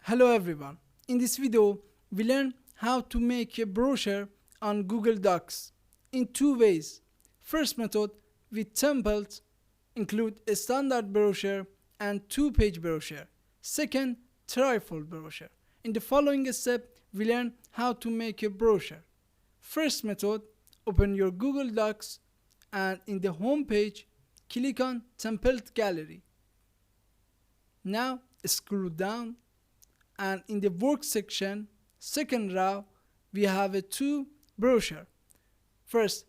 Hello everyone. In this video, we learn how to make a brochure on Google Docs in two ways. First method, with templates, include a standard brochure and two-page brochure. Second, trifold brochure. In the following step, we learn how to make a brochure. First method, open your Google Docs and in the home page, click on Template Gallery. Now scroll down and in the work section, second row, we have a two brochure. First,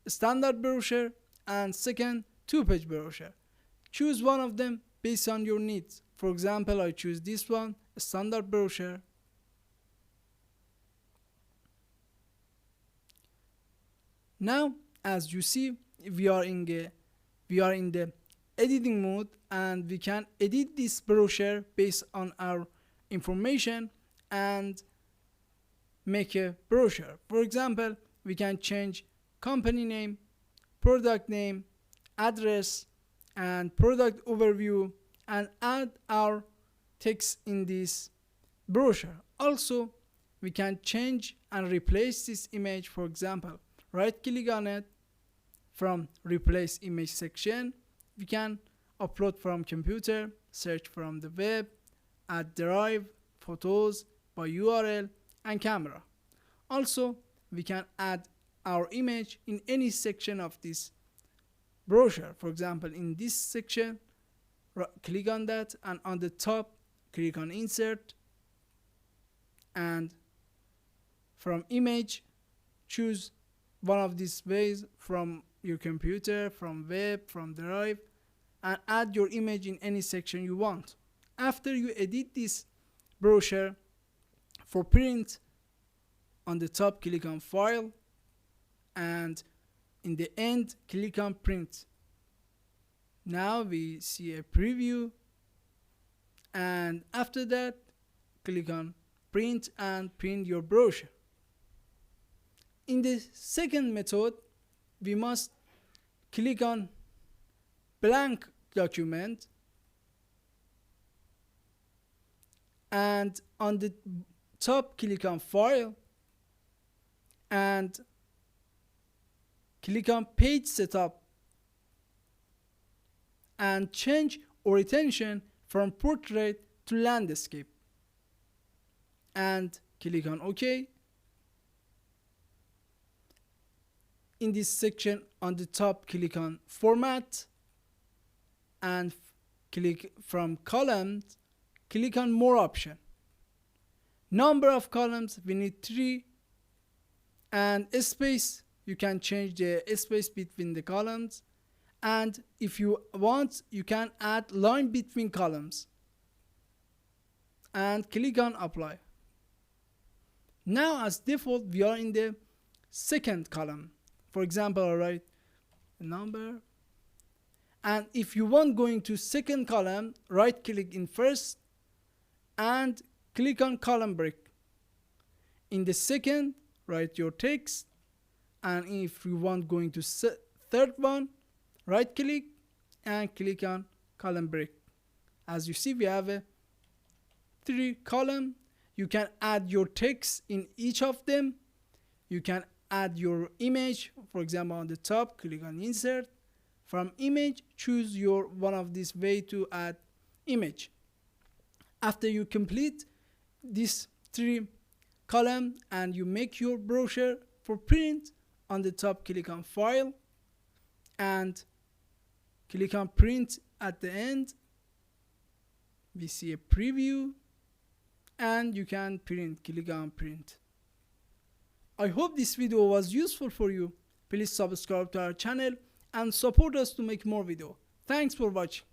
standard brochure and second, two-page brochure. Choose one of them based on your needs. For example, I choose this one, standard brochure. Now, as you see, we are in the editing mode and we can edit this brochure based on our information and make a brochure. For example, we can change company name, product name, address, and product overview and add our text in this brochure. Also, we can change and replace this image. For example, right click on it, from replace image section we can upload from computer, search from the web, add drive, photos by URL and camera. Also, we can add our image in any section of this brochure. For example, in this section, click on that and on the top click on insert and from image choose one of these ways, from your computer, from web, from drive, and add your image in any section you want. After you edit this brochure, for print, on the top click on file and in the end click on print. Now we see a preview and after that click on print and print your brochure. In the second method, we must click on blank document and on the top click on file and click on page setup and change orientation from portrait to landscape and click on OK. In this section on the top click on format and click from columns, click on more option. Number of columns, we need 3, and space, you can change the space between the columns, and if you want you can add line between columns and click on apply. Now as default we are in the second column. For example, I write a number, and if you want going to second column, right click in first and click on column break. In the second, write your text, and if you want going to third one, right click and click on column break. As you see, we have a 3 column. You can add your text in each of them. You can add your image. For example, on the top click on insert, from image choose your one of these way to add image. After you complete this 3 column and you make your brochure for print, on the top click on file and click on print. At the end we see a preview and you can print. Click on print. I hope this video was useful for you. Please subscribe to our channel and support us to make more videos. Thanks for watching.